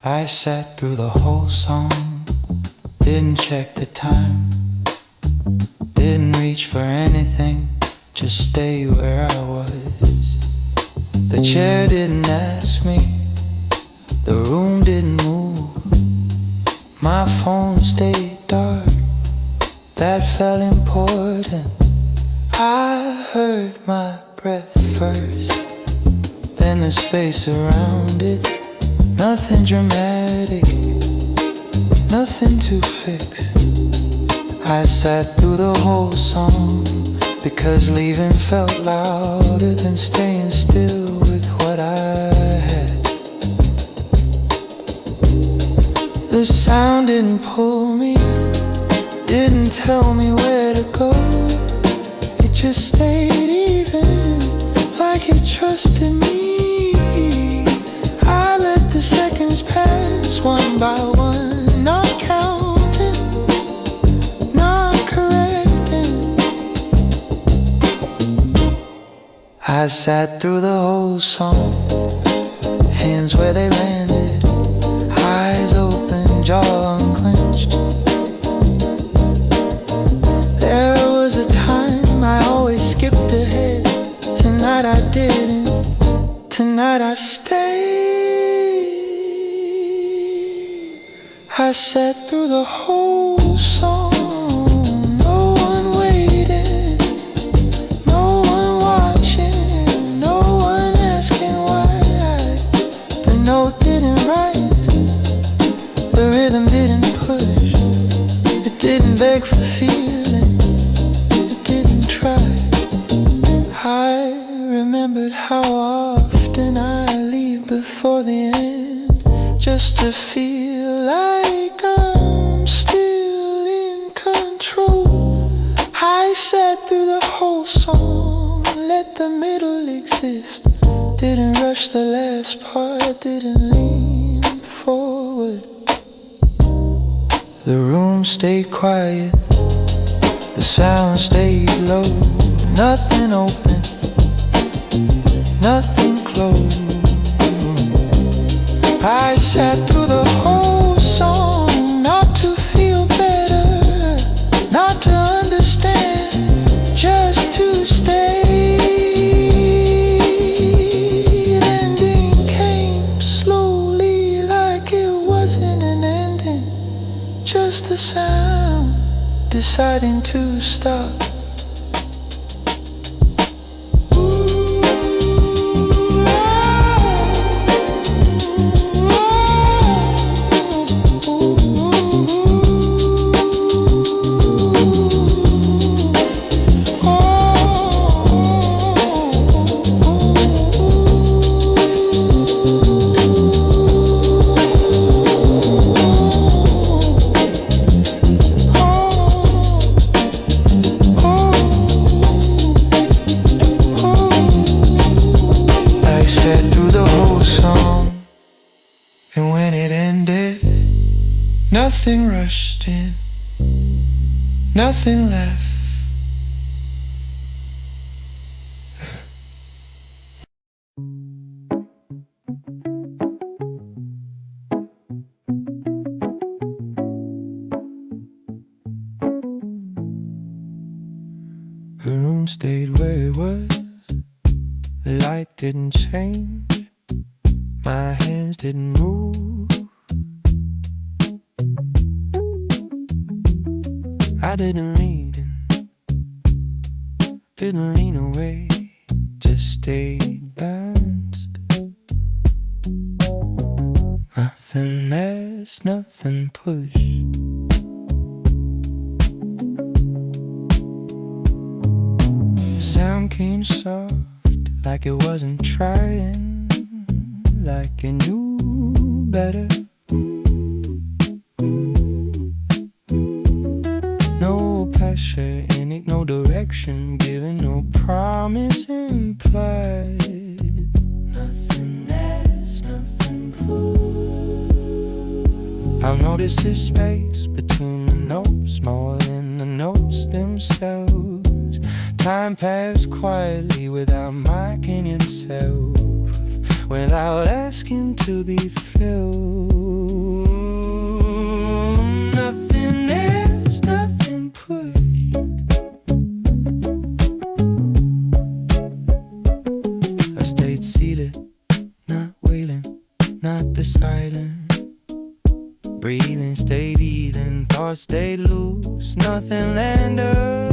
I sat through the whole song, didn't check the time, didn't reach for anything, just stay where I was. The chair didn't ask me, the room didn't move, my phone stayed dark, that felt important. I heard my breath first, then the space around it. Nothing dramatic, nothing to fix. I sat through the whole song because leaving felt louder than staying still with what I had. The sound didn't pull me, didn't tell me where to go. It just stayed even, like it trusted me. I let the seconds pass one by one, not counting, not correcting. I sat through the whole song, hands where they landed, eyes open, jaw unclenched. There was a time I always skipped ahead. Tonight I didn't, tonight I stayed. I sat through the whole song, no one waiting, no one watching, no one asking why. The note didn't rise, the rhythm didn't push, it didn't beg for feeling, it didn't try. I remembered how often I leave before the end, just to feel like I'm still in control. I sat through the whole song, let the middle exist, didn't rush the last part, didn't lean forward. The room stayed quiet, the sound stayed low, nothing open, nothing closed. I sat through the whole song, not to feel better, not to understand, just to stay. The ending came slowly, like it wasn't an ending, just the sound deciding to stop. And when it ended, nothing rushed in, nothing left. The room stayed where it was, the light didn't change, my hands didn't move. I didn't lean in, didn't lean away, just stayed balanced. Nothing asked, nothing pushed. The sound came soft, like it wasn't trying, like it knew better. No pressure in it, no direction given, no promise implied. Nothing asked, nothing proved. I'll notice this space between the notes more than the notes themselves. Time passed quietly without marking itself, without asking to be filled. at the silence. Breathing, stay beating, thoughts stay loose. Nothing land up,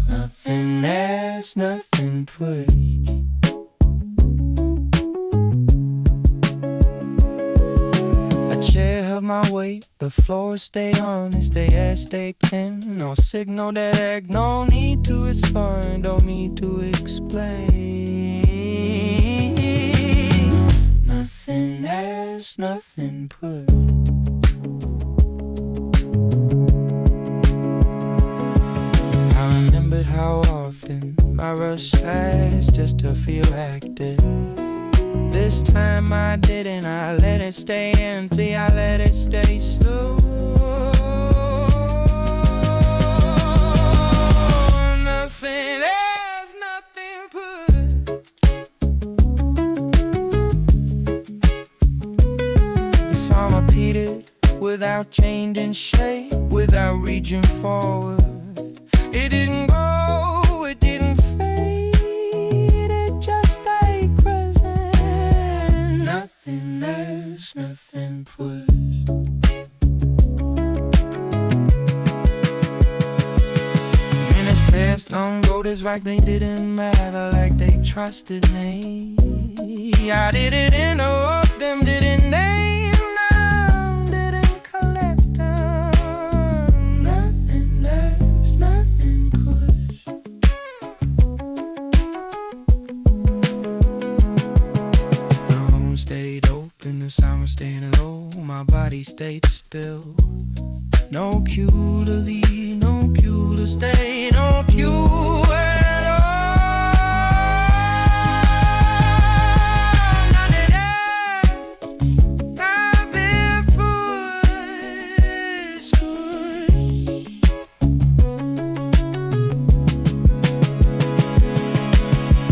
nothing ask, nothing push. A chair held my weight, the floor stayed honest. They asked, stay pinned, no signal that act. No need to respond, don't need to explain. Nothing asked, nothing put. I remembered how often I rushed fast just to feel active. This time I didn't, I let it stay empty, I let it stay slow. Nothing else, nothing put. The song repeated without changing shape, without reaching forward. It didn't go, it didn't fade, it just stayed present. Nothing else, nothing pushed. Minutes passed on, go this right, they didn't matter, like they trusted me. I didn't interrupt them, didn't name them, didn't collect them. Nothing else, nothing pushed. The room stayed open, the sound was staying low, my body stayed still. No cue to leave, no cue to stay, no cue at all. Nothing else, nothing pushed.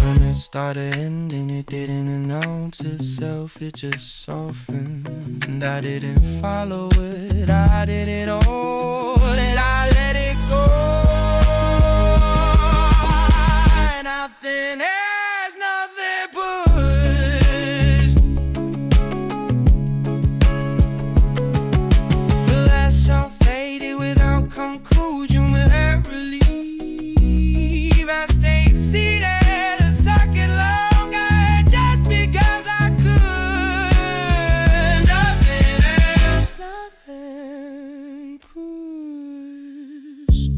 When it started ending, it didn't announce itself, it just softened. And I didn't follow it, I did it all, and I let it go. Nothing else, nothing pushed. The last song faded without conclusion, without relief. I stayed seated a second longer, just because I could. Nothing else, nothing pushed.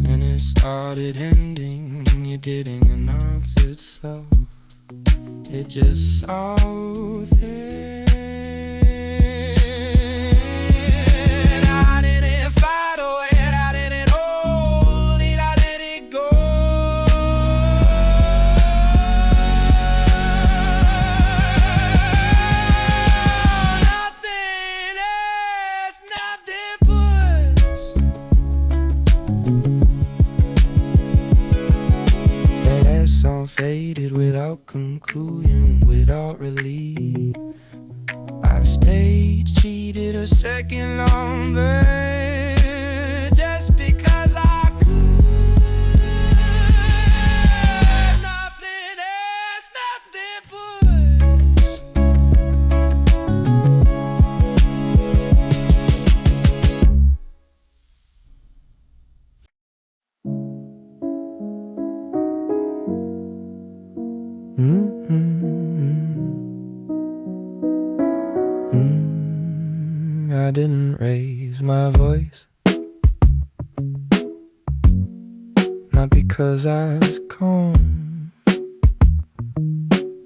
And it started ending, you didn't announce itself, it just softened. I didn't fight or it, I didn't hold it, I let it go. Nothing else, nothing pushed. That song faded without conclusion, without relief. I stayed cheated a second longer, just because I could. Nothing else, nothing pushed. I didn't raise my voice, not because I was calm,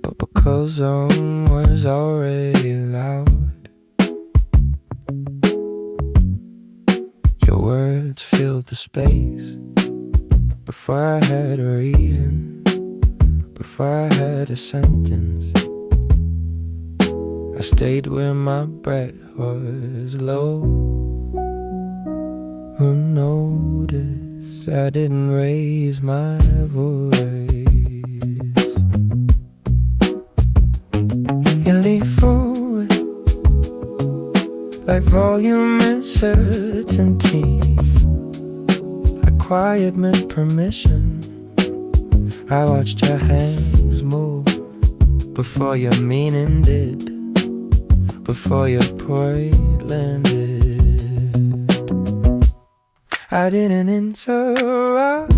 but because I was already loud. Your words filled the space before I had a reason, before I had a sentence. I stayed where my breath was low. Who noticed I didn't raise my voice? You lean forward like volume and certainty, like quiet meant permission. I watched your hands move before your meaning did, before your pride landed. I didn't interrupt,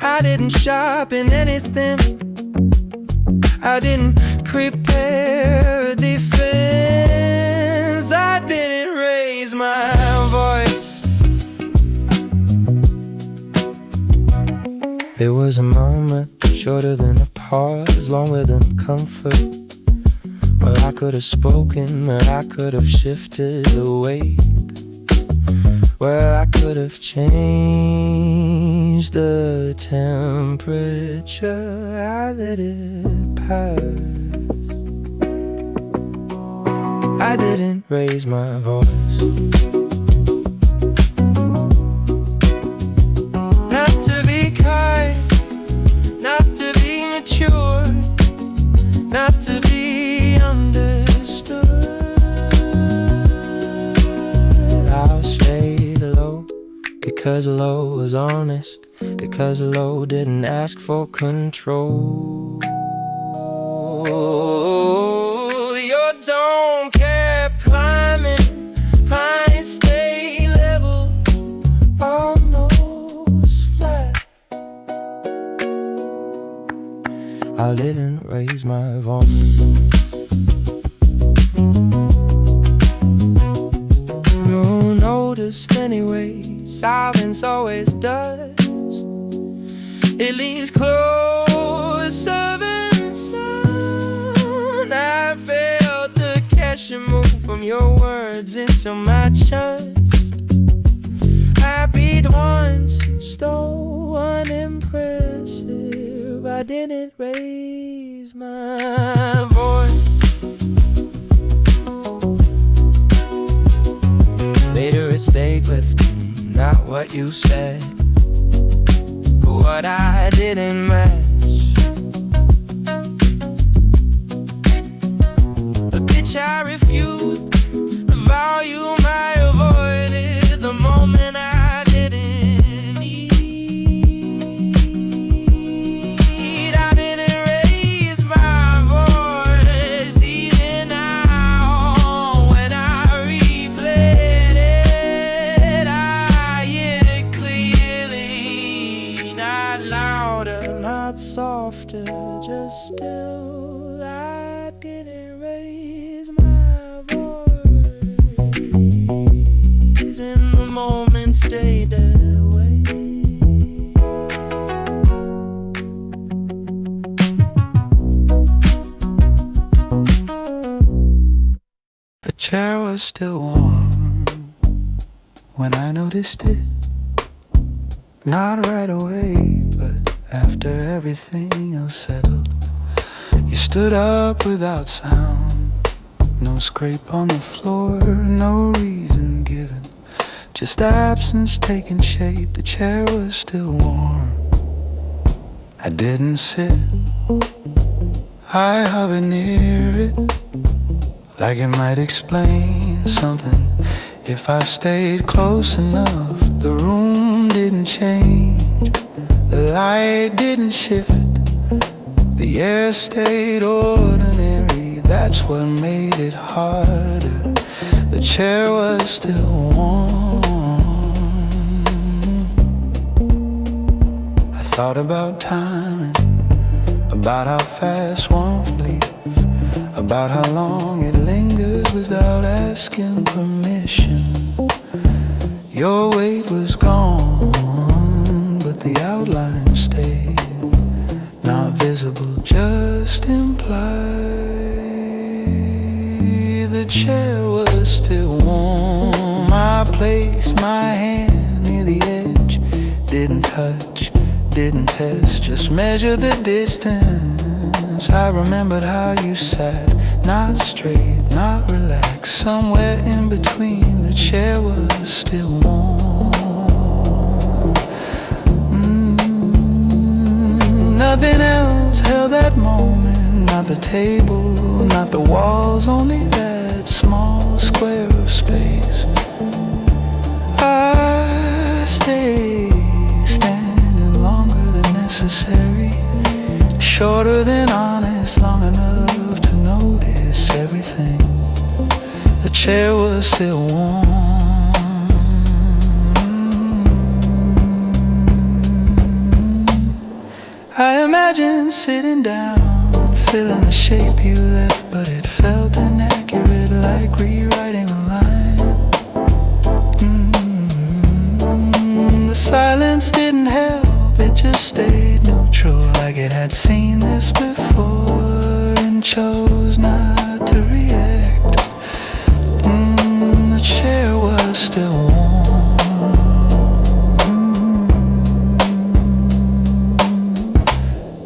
I didn't sharpen anything, I didn't prepare a defense, I didn't raise my voice. It was a moment shorter than a pause, longer than comfort, where I could have spoken, where I could have shifted the weight, where I could have changed the temperature. I let it pass. I didn't raise my voice. Not to be kind, not to be mature, not to be understood. I'll stay low because low was honest, because low didn't ask for control. Your tone kept climbing, mine stayed level, almost flat. I didn't raise my voice. You noticed anyway, silence always does. It leans closer than sun. I felt the cashier move from your words into my chest. I beat once, stole unimpressive. I didn't raise my voice. Later it stayed with me, not what you said, but what I didn't match. The pitch I refused, the volume I avoided, the moment I didn't need. I didn't raise my voice, even now when I replay it, I hear it clearly, not louder, not softer, just still. I didn't raise my voice, and the moment stayed that way. The chair was still warm when I noticed it. Not right away, but after everything else settled. You stood up without sound, no scrape on the floor, no reason given, just absence taking shape. The chair was still warm. I didn't sit, I hovered near it, like it might explain something. If I stayed close enough, the room didn't change, the light didn't shift, the air stayed ordinary. That's what made it harder. The chair was still warm. I thought about time and about how fast warmth leaves, about how long it lingers without asking permission. Your weight was gone, but the outline stayed, not visible, just implied. The chair was still warm. I placed my hand near the edge, didn't touch, didn't test, just measure the distance. I remembered how you sat, not straight, not relaxed, somewhere in between. The chair was still warm. Nothing else held that moment, not the table, not the walls, only that small square of space. I stayed standing longer than necessary. necessary, shorter than honest, long enough to notice everything. The chair was still warm. I imagine sitting down, feeling the shape you left, but it felt inaccurate, like rewriting a line. The silence didn't help, it just stayed neutral, like it had seen this before and chose not to react. The chair was still warm.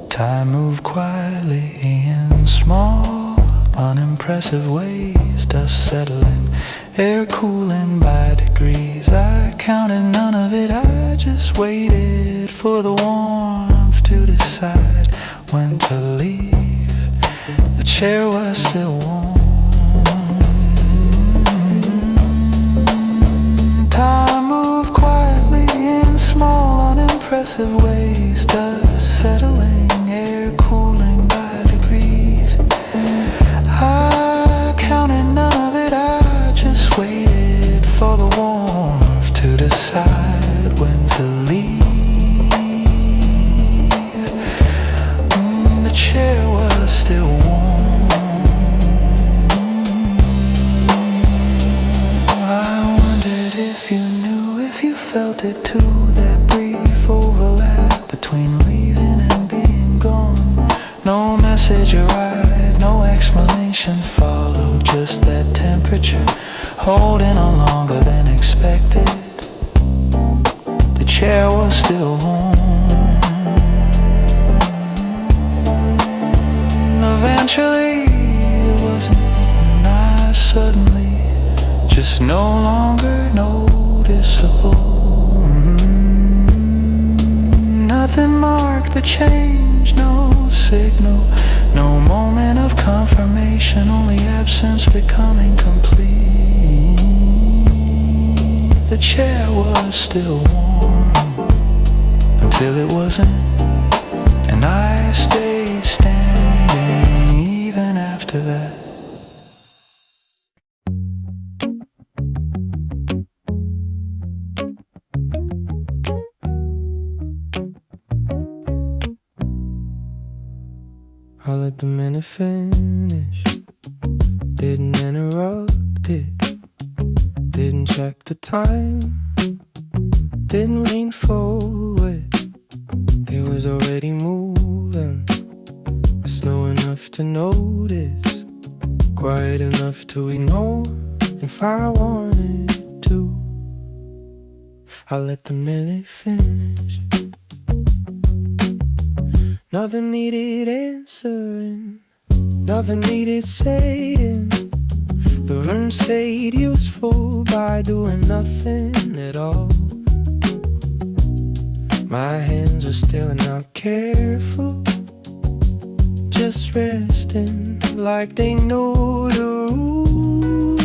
Time moved quietly in small, unimpressive ways, dust settling, air cooling by degrees. I counted none of it, I just waited for the warmth to decide when to leave. The chair was still warm. Time moved quietly in small, unimpressive ways, dust settling, air cooling by degrees. I counted none of it, I just waited for the warmth to decide when to leave. The chair was still warm. I wondered if you knew, if you felt it too, that brief overlap between leaving and being gone. No message arrived, no explanation followed, just that temperature holding on longer than expected. The chair was still warm. Eventually it wasn't, not suddenly, just no longer noticeable. Nothing marked the change, no signal, no moment of confirmation, only absence becoming complete. The chair was still warm until it wasn't, and I stayed standing even after that. I let the minute finish, didn't interrupt it, didn't check the time, didn't lean forward. It was already moving, slow enough to notice, quiet enough to ignore if I wanted to. I let the minute finish. Nothing needed answering, nothing needed saying. The room stayed useful by doing nothing at all. My hands were still and not careful, just resting like they know the rules.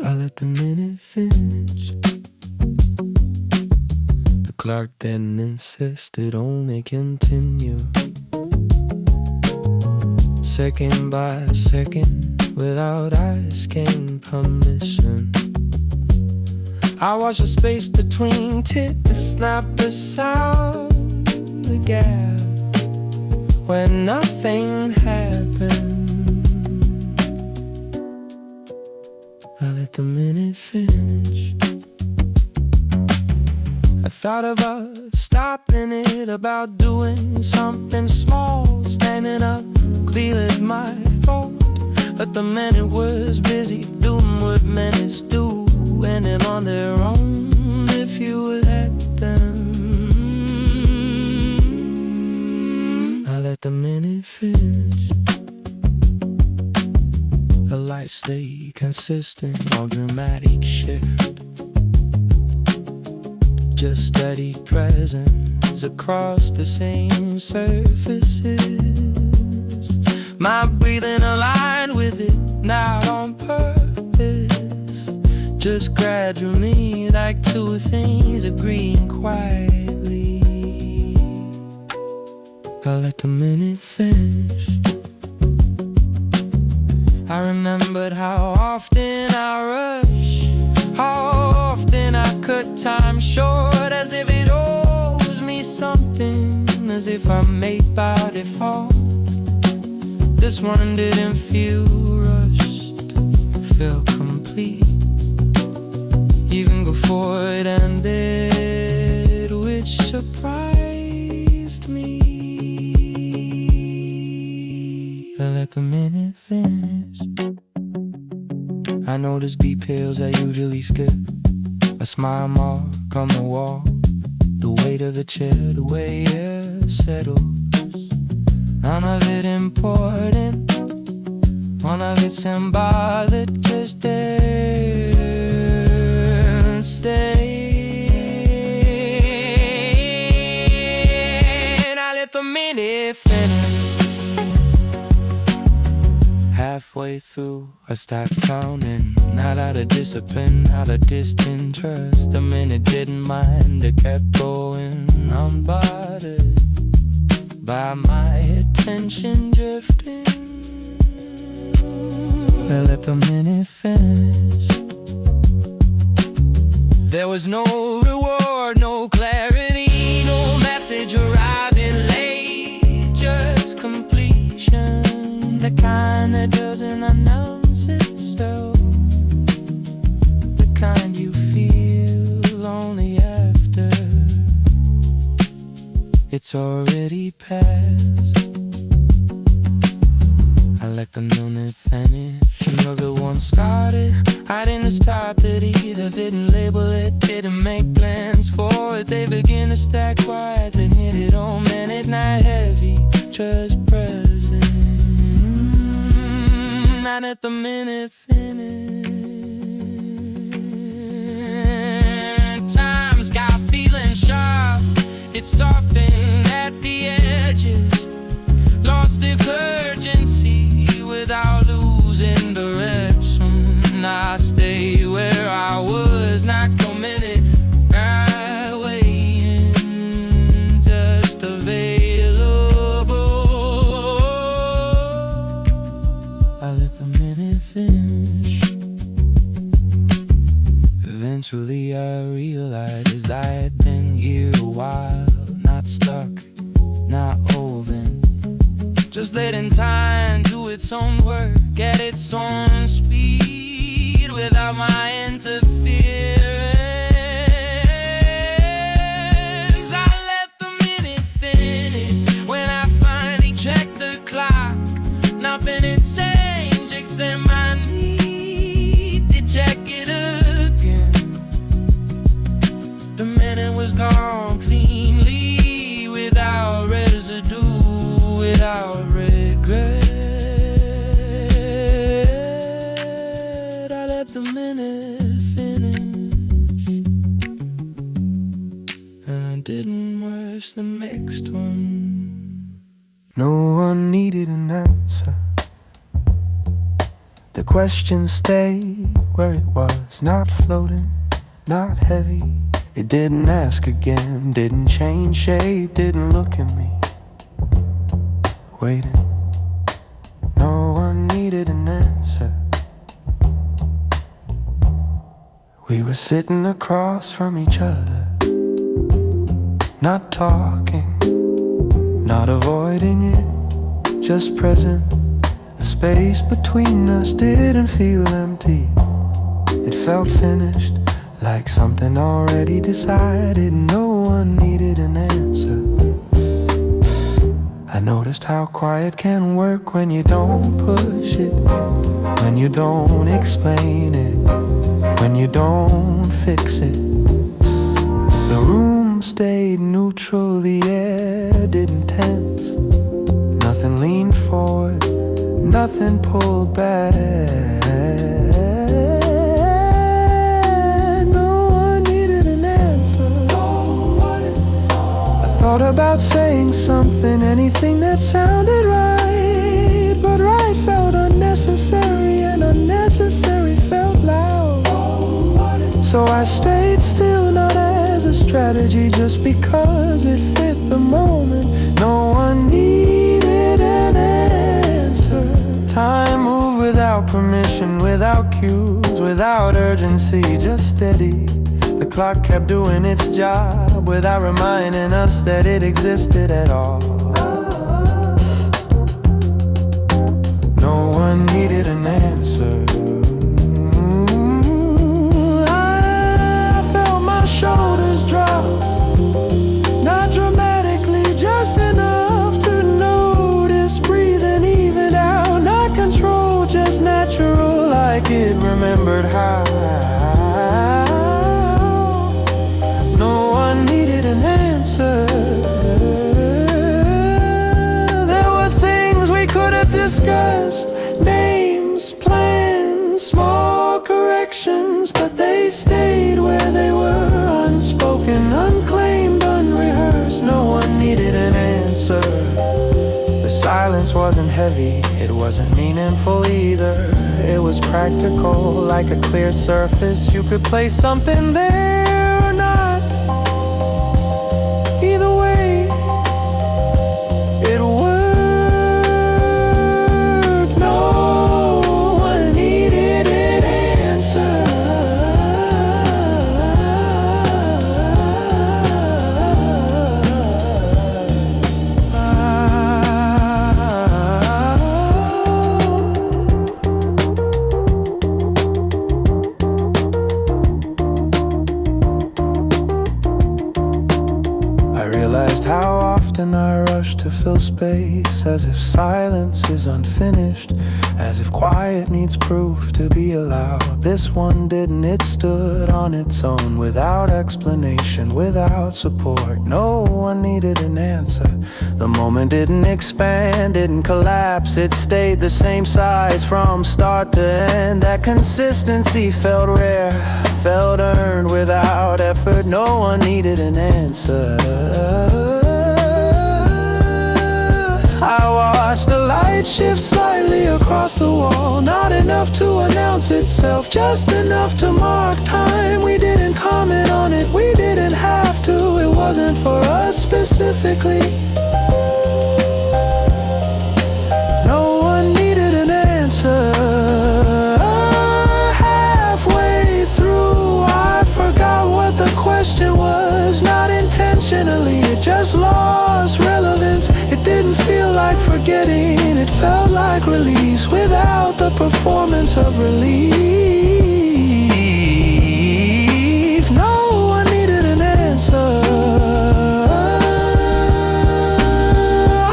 I let the minute finish. The clock then insisted only continue, second by second, without asking permission. I watched the space between ticks snap beside the gap when nothing happened. I let the minute finish. I thought about stopping it, about doing something small, standing up, cleared my fault. But the minute was busy doing what minutes do, ending on their own if you would let them. I let the minute finish. The lights stay consistent, no dramatic shift, just steady presence across the same surfaces. My breathing aligned with it, not on purpose, just gradually, like two things agreeing quietly. I let the minute finish. I remembered how often I rush, how often I cut time short, as if it owes me something, as if I'm made by default. This one didn't feel rushed, it felt complete, even before it ended, which surprised me. I let the minute finish. I noticed details I usually skip. A smile mark on the wall, the weight of the chair, the way it settles. None of it important, none of it symbolic, just there and stay. I let the minute finish. Halfway through, I stopped counting, not out of discipline, out of distant trust. The minute didn't mind, it kept going, unbothered by my attention drifting. I let the minute finish. There was no reward, no clarity, no message arriving late, just completion, the kind that doesn't announce itself, the kind you feel only after it's already past. I let the minute finish. Another one started. I didn't stop it either, didn't label it, didn't make plans for it. They begin to stack quietly, hit it on minute, not heavy, just present. I let the minute finish. Times got feeling sharp, it softened at the edges, lost its urgency without losing direction. I stay where I was, not committed, right waiting, just available. I let the minute finish. Eventually I realized I had been here a while, not stuck, not open, just letting time do its own work at its own speed without my interference. I let the minute finish. When I finally checked the clock, nothing had changed except my need to check it again. The minute was gone cleanly, without residue, without regret. I let the minute finish, and I didn't rush the next one. No one needed an answer. The question stayed where it was, not floating, not heavy. It didn't ask again, didn't change shape, didn't look at me, waiting. No one needed an answer. We were sitting across from each other, not talking, not avoiding it, just present. The space between us didn't feel empty, it felt finished, like something already decided. No one needed an answer. I noticed how quiet can work when you don't push it, when you don't explain it, when you don't fix it. The room stayed neutral, the air didn't tense. Nothing leaned forward, nothing pulled back. Thought about saying something, anything that sounded right, but right felt unnecessary, and unnecessary felt loud. So I stayed still, not as a strategy, just because it fit the moment. No one needed an answer. Time moved without permission, without cues, without urgency, just steady. The clock kept doing its job without reminding us that it existed at all. No one needed an answer. I felt my shoulders drop, not dramatically, just enough to notice. Breathe in, even out, not control, just natural, like it remembered how. No one needed an answer. There were things we could have discussed, names, plans, small corrections, but they stayed where they were, unspoken, unclaimed, unrehearsed. No one needed an answer. The silence wasn't heavy, it wasn't meaningful either. It was practical, like a clear surface. You could place something there or not. Either way, it worked. No one needed an answer. I realized how often I rush to fill space, as if silence is unfinished, as if quiet needs proof to be allowed. This one didn't, it stood on its own, without explanation, without support. No one needed an answer. The moment didn't expand, didn't collapse, it stayed the same size from start to end. That consistency felt rare, felt earned without effort. No one needed an answer. I watched the light shift slightly across the wall, not enough to announce itself, just enough to mark time. We didn't comment on it, we didn't have to. It wasn't for us specifically. No one needed an answer. Halfway through, I forgot what the question was. Not intentionally, it just lost relevance. It didn't feel like forgetting, it felt like release, without the performance of relief. No one needed an answer.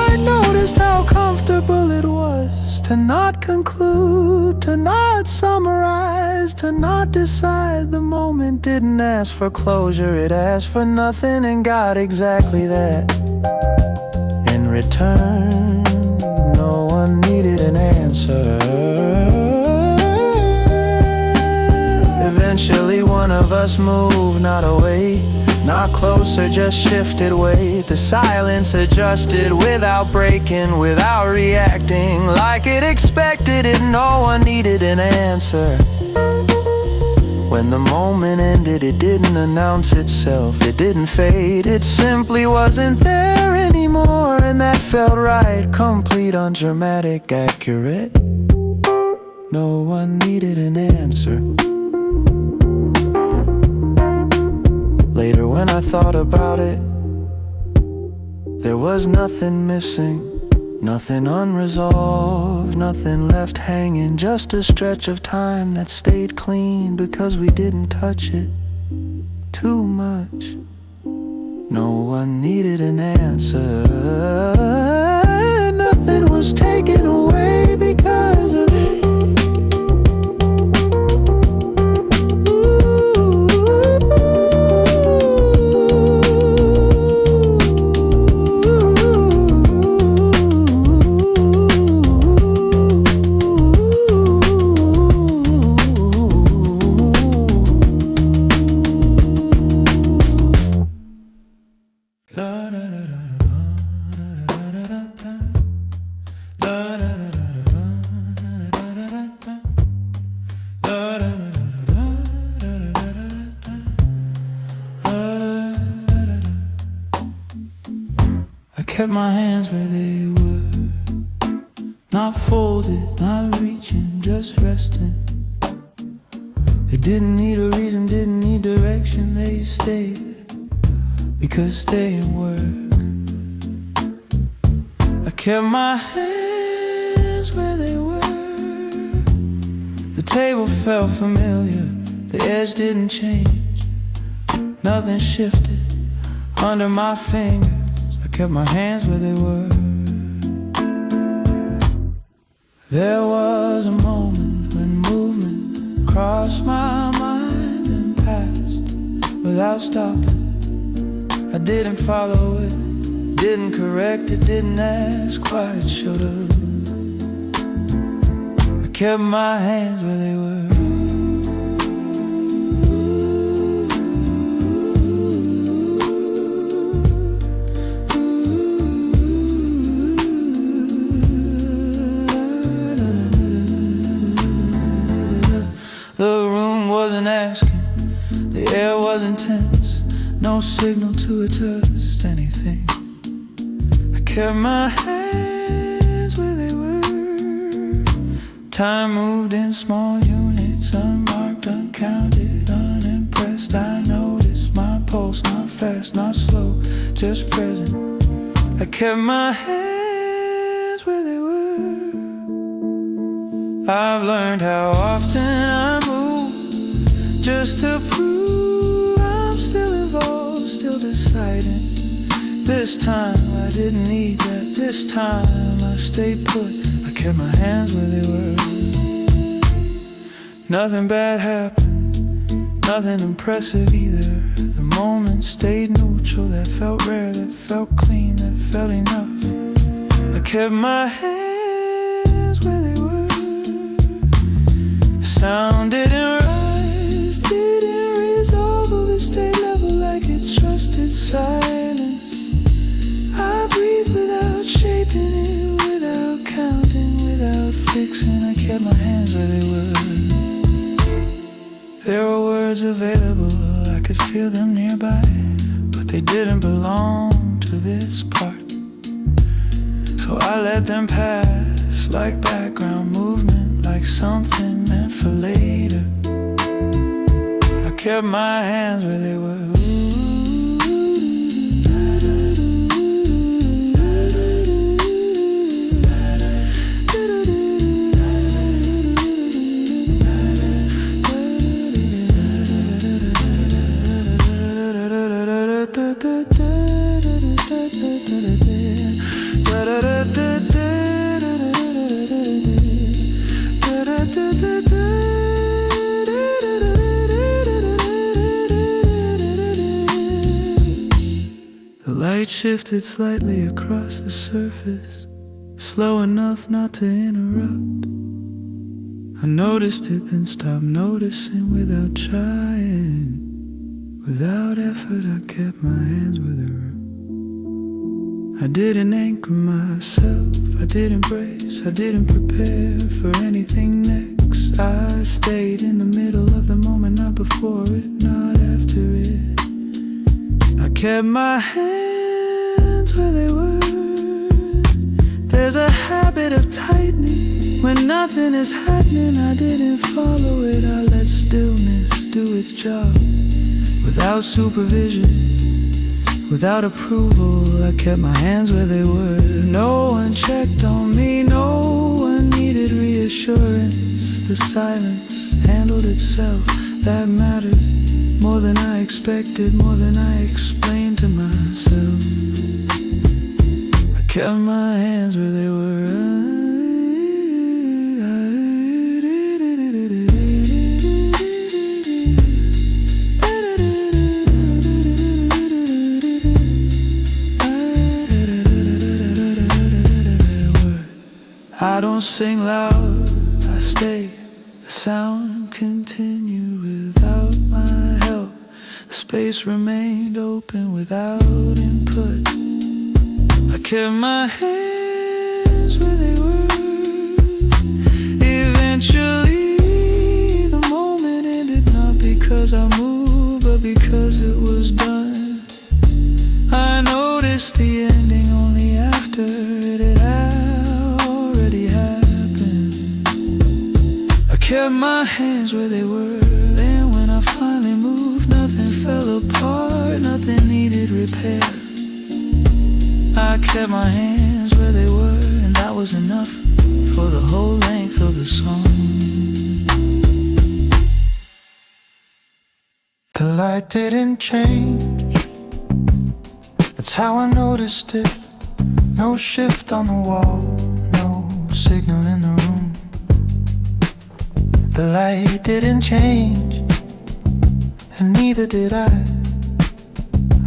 I noticed how comfortable it was to not conclude, to not summarize, to not decide. The moment didn't ask for closure, it asked for nothing and got exactly that. In return, no one needed an answer. Eventually one of us moved, not away, not closer, just shifted weight. The silence adjusted without breaking, without reacting like it expected it. No one needed an answer. When the moment ended, it didn't announce itself, it didn't fade, it simply wasn't there anymore. And that felt right, complete, undramatic, accurate. No one needed an answer. Later when I thought about it, there was nothing missing, nothing unresolved, nothing left hanging. Just a stretch of time that stayed clean because we didn't touch it too much. No one needed an answer. Nothing was taken away because of it. kept my hands where they were, not folded, not reaching, just resting. They didn't need a reason, didn't need direction. They stayed because staying worked. I kept my hands where they were. The table felt familiar, the edge didn't change, nothing shifted under my fingers. I kept my hands where they were. There was a moment when movement crossed my mind and passed without stopping. I didn't follow it, didn't correct it, didn't ask why it showed up. I kept my hands where they were. The room wasn't asking, the air wasn't tense, no signal to adjust anything. I kept my hands where they were. Time moved in small units, unmarked, uncounted, unimpressed. I noticed my pulse, not fast, not slow, just present. I kept my hands where they were. I've learned how often I move just to prove I'm still involved, still deciding. This time I didn't need that, this time I stayed put. I kept my hands where they were. Nothing bad happened, nothing impressive either. The moment stayed neutral, that felt rare, that felt clean, that felt enough. I kept my hands where they were. Sound didn't rise, didn't resolve, but it stayed level like it trusted silence. I breathe without shaping it, without counting, without fixing. I kept my hands where they were. There were words available, I could feel them nearby, but they didn't belong to this part. So I let them pass like background movement, like something meant for later. I kept my hands where they were. The light shifted slightly across the surface, slow enough not to interrupt. I noticed it, then stopped noticing without trying. Without effort, I kept my hands where they were. I didn't anchor myself, I didn't brace, I didn't prepare for anything next. I stayed in the middle of the moment, not before it, not after it. I kept my hands where they were. There's a habit of tightening when nothing is happening. I didn't follow it, I let stillness do its job. Without supervision, without approval, I kept my hands where they were. No one checked on me, no one needed reassurance. The silence handled itself, that mattered more than I expected, more than I explained to myself. I kept my hands where they were. I don't sing loud, I stay. The sound continued without my help. The space remained open without input. I kept my hands where they were. Eventually, the moment ended, not because I moved, but because it was done. I noticed the ending only hands where they were. Then when I finally moved, nothing fell apart, nothing needed repair. I kept my hands where they were, and that was enough for the whole length of the song. The light didn't change, that's how I noticed it. No shift on the wall, no signal in the room. The light didn't change, and neither did I.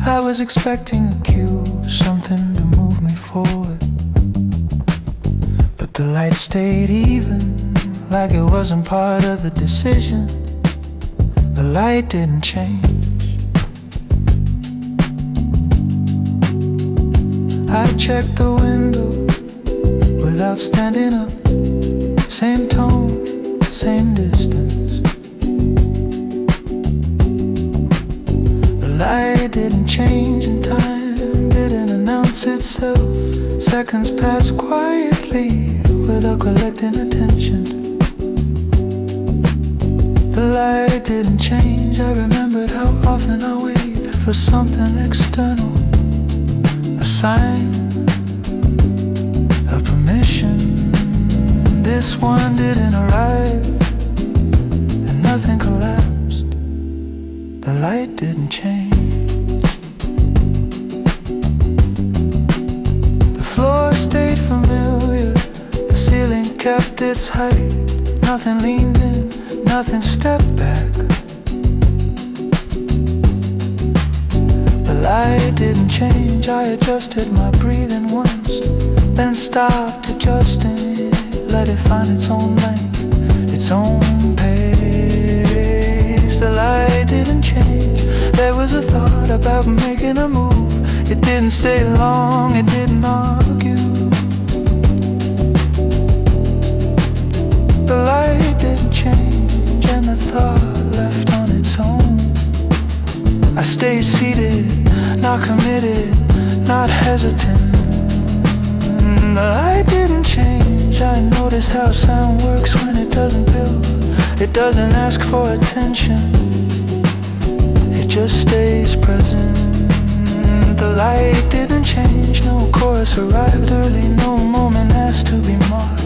I was expecting a cue, something to move me forward, but the light stayed even, like it wasn't part of the decision. The light didn't change. I checked the window without standing up. Same tone, same distance. The light didn't change, and time didn't announce itself. Seconds passed quietly without collecting attention. The light didn't change. I remembered how often I waited for something external, a sign, a permission. This one didn't arrive, and nothing collapsed. The light didn't change. The floor stayed familiar, the ceiling kept its height. Nothing leaned in, nothing stepped back. The light didn't change. I adjusted my breathing once, then stopped adjusting it. Let it find its own length, its own pace. The light didn't change. There was a thought about making a move. It didn't stay long, it didn't argue. The light didn't change, and the thought left on its own. I stayed seated, not committed, not hesitant. The light didn't change. I noticed how sound works when it doesn't build. It doesn't ask for attention, it just stays present. The light didn't change. No chorus arrived early, no moment asked to be marked.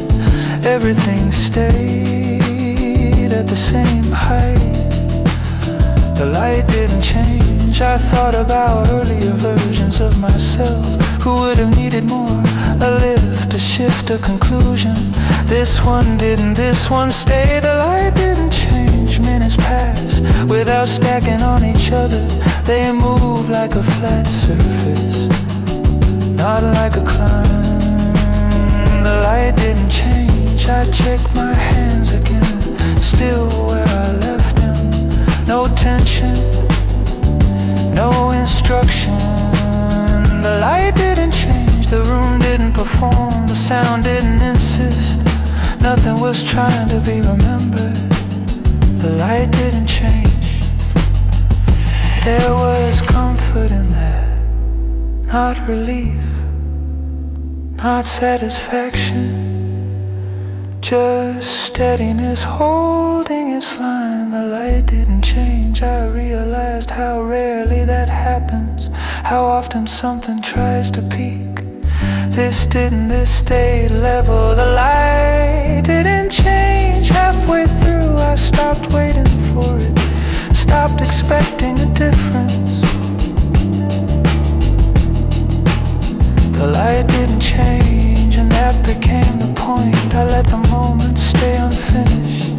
Everything stayed at the same height. The light didn't change. I thought about earlier versions of myself who would have needed more, a lift, a shift, a conclusion. This one didn't, this one stayed. The light didn't change. Minutes passed without stacking on each other. They moved like a flat surface, not like a climb. The light didn't change. I checked my hands again, still where I left them. No tension, no instruction. The light didn't change. The room didn't perform. The sound didn't insist. Nothing was trying to be remembered. The light didn't change. There was comfort in that, not relief, not satisfaction, just steadiness holding its line. The light didn't change. I realized how rarely that happens, how often something tries to peak. This didn't, this stayed level. The light didn't change. Halfway through I stopped waiting for it, stopped expecting a difference. The light didn't change, and that became the point. I let the moment stay unfinished,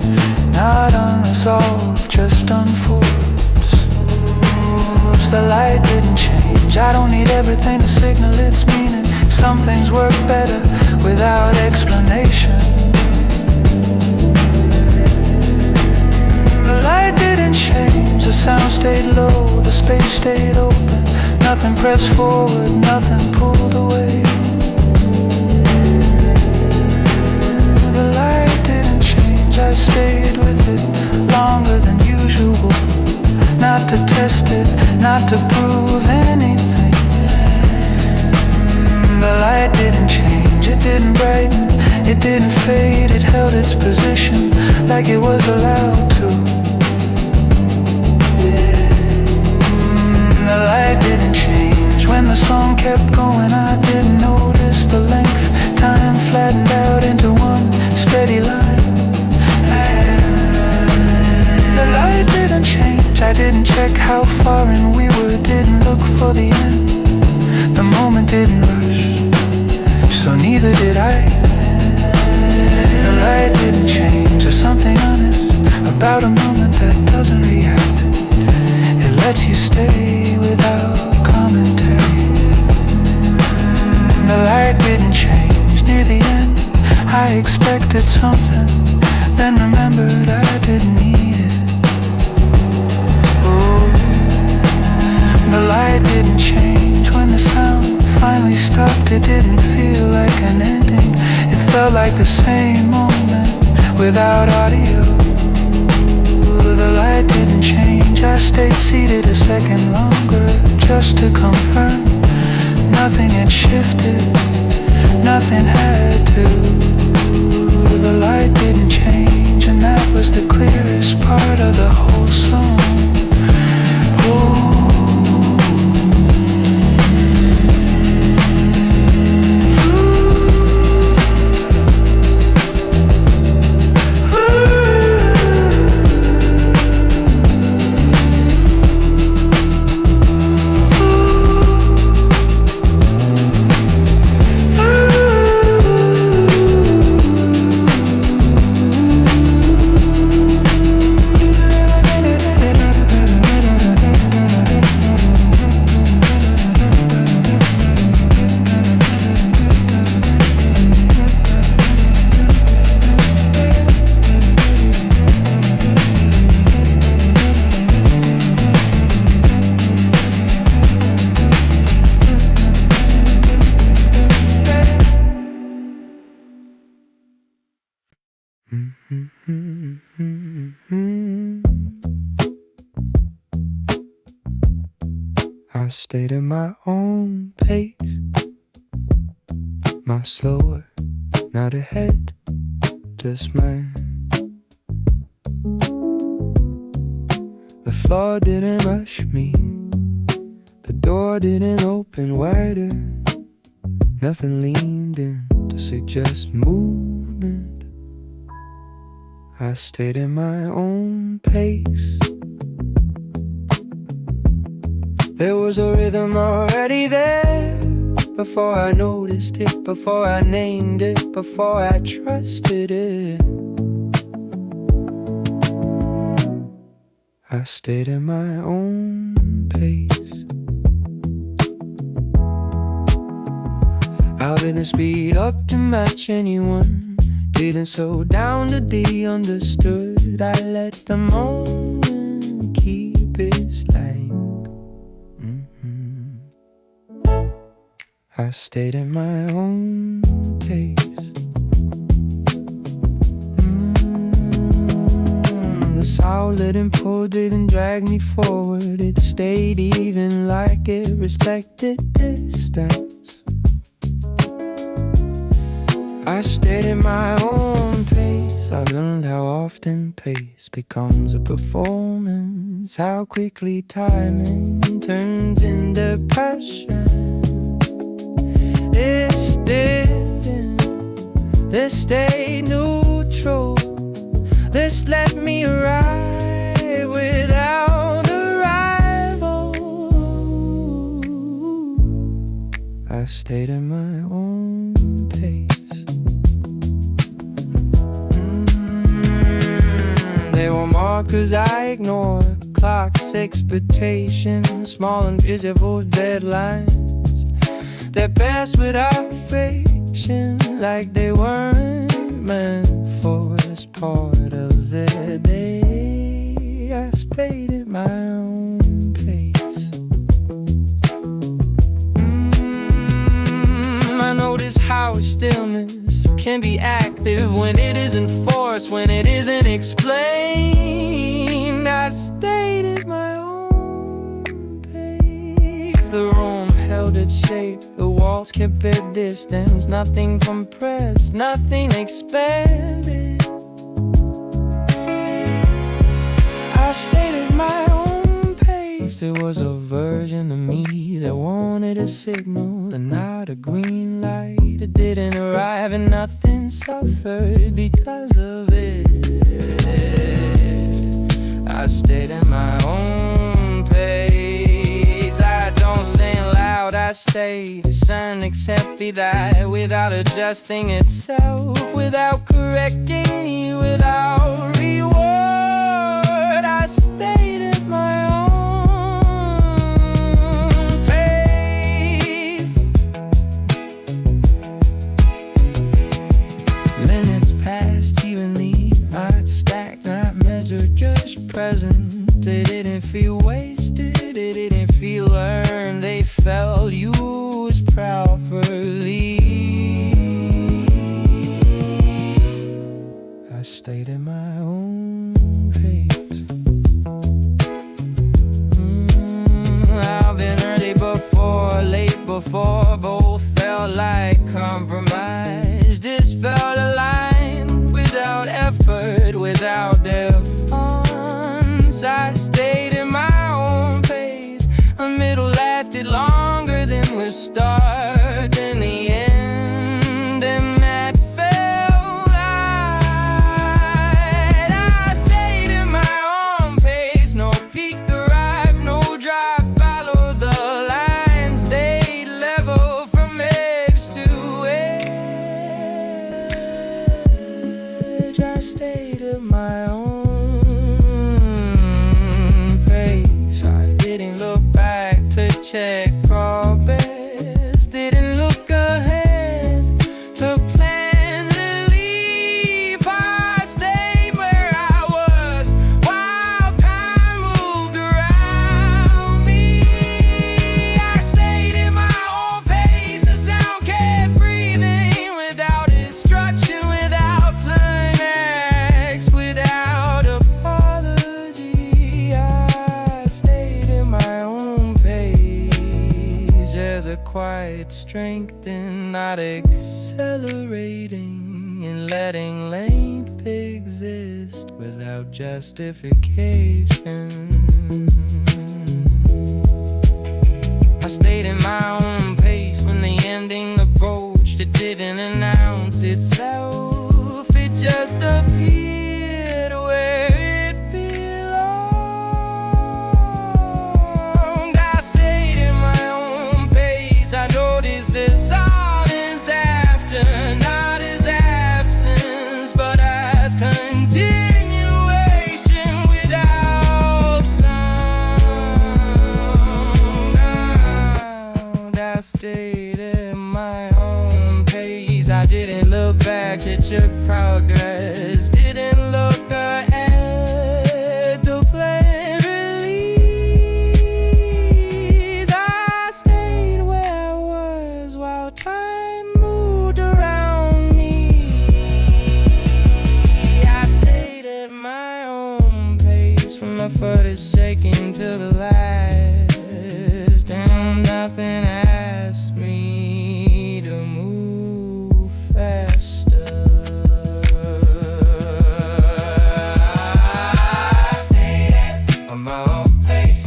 not unresolved, just unforced. The light didn't change. I don't need everything to signal its meaning. Some things work better without explanation. The light didn't change. The sound stayed low, the space stayed open. Nothing pressed forward, nothing pulled away. The light didn't change. I stayed with it longer than usual, not to test it, not to prove anything. The light didn't change. It didn't brighten, it didn't fade. It held its position like it was allowed to. The light didn't change when the song kept going. I didn't notice the length. Time flattened out into one steady line. The light didn't change. I didn't check how far in we were. Didn't look for the end. The moment didn't rush, so neither did I. The light didn't change. There's something honest about a moment that doesn't react. It lets you stay without commentary. The light didn't change. Near the end, I expected something, then remembered I didn't need it. Oh, the light didn't change when the sound finally stopped. It didn't feel like an ending. It felt like the same moment without audio. The light didn't change. I stayed seated a second longer just to confirm. Nothing had shifted, nothing had to. The light didn't change, and that was the clearest part of the whole song. Oh. I stayed at my own pace, my slower, not ahead, just mine. The floor didn't rush me, the door didn't open wider. Nothing leaned in to suggest movement. I stayed at my own pace. There was a rhythm already there before I noticed it, before I named it, before I trusted it. I stayed at my own pace. I didn't speed up to match anyone, didn't slow down to be understood. I let the moment keep its light. I stayed at my own pace. The sound didn't pull, didn't drag me forward. It stayed even like it respected distance. I stayed at my own pace. I learned how often pace becomes a performance, how quickly timing turns into passion. This didn't, this stayed neutral. This let me arrive without a rival. I stayed at my own pace. There were markers I ignored, clocks, expectations, small invisible deadlines that passed without friction, like they weren't meant for us, part of the day. I stayed at my own pace. I noticed how stillness can be active when it isn't forced, when it isn't explained. I stayed at my own pace. The room held its shape, the walls kept their distance. Nothing compressed, nothing expanded. stayed at my own pace. There was a version of me that wanted a signal and not a green light. It didn't arrive and nothing suffered because of it. I stayed at my own pace. I don't sing loud, I stayed. The sun accept me that without adjusting itself, without correcting me, without reward. I stayed at my own pace. Minutes passed evenly, not stacked, not measured, just present. It didn't feel wasted, it didn't feel earned. They felt used properly. I stayed at my own pace. I've been early before, late before. Both felt like compromise. This felt aligned, without effort, without their funds. I stayed in my own pace. A middle lasted longer than the start. In the end, and that felt right. I stayed in my own pace. No peak arrived, no drive followed the line. Stayed level from edge to edge. I stayed at my own pace. I didn't look back to check progress, didn't look ahead to plan to leave. I stayed where I was while time moved around me. I stayed in my own pace. The sound kept breathing without instruction, without climax, without apology. I stayed in my own pace. There's a quiet strength in not accelerating, in letting length exist without justification. I stayed in my own pace when the ending approached. It didn't announce itself, it just appeared where it belonged. I stayed in my own pace. I noticed the silence after, not as absence, but as continuation without sound. I stayed at my own pace. I didn't look back to check progress, didn't look ahead to plan relief. I stayed where I was while time moved around me. I stayed at my own pace, from the furthest second to the last, and nothing asked me to move faster. I stayed at my own pace.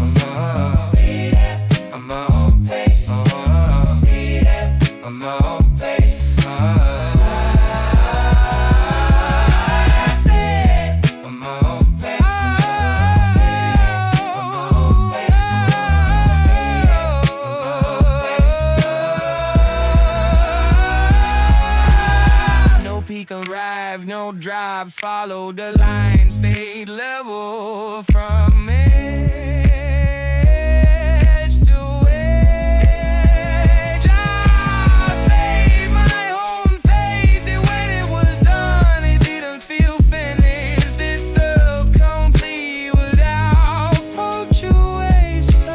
Stayed at my own pace. Stayed at my own pace. I stayed at my own pace. No peak arrived, no drive followed the line. Stayed level from edge to edge. I stayed my own pace, and when it was done, it didn't feel finished. It felt complete without punctuation.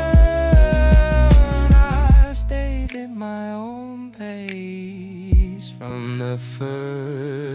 I stayed at my own pace from the first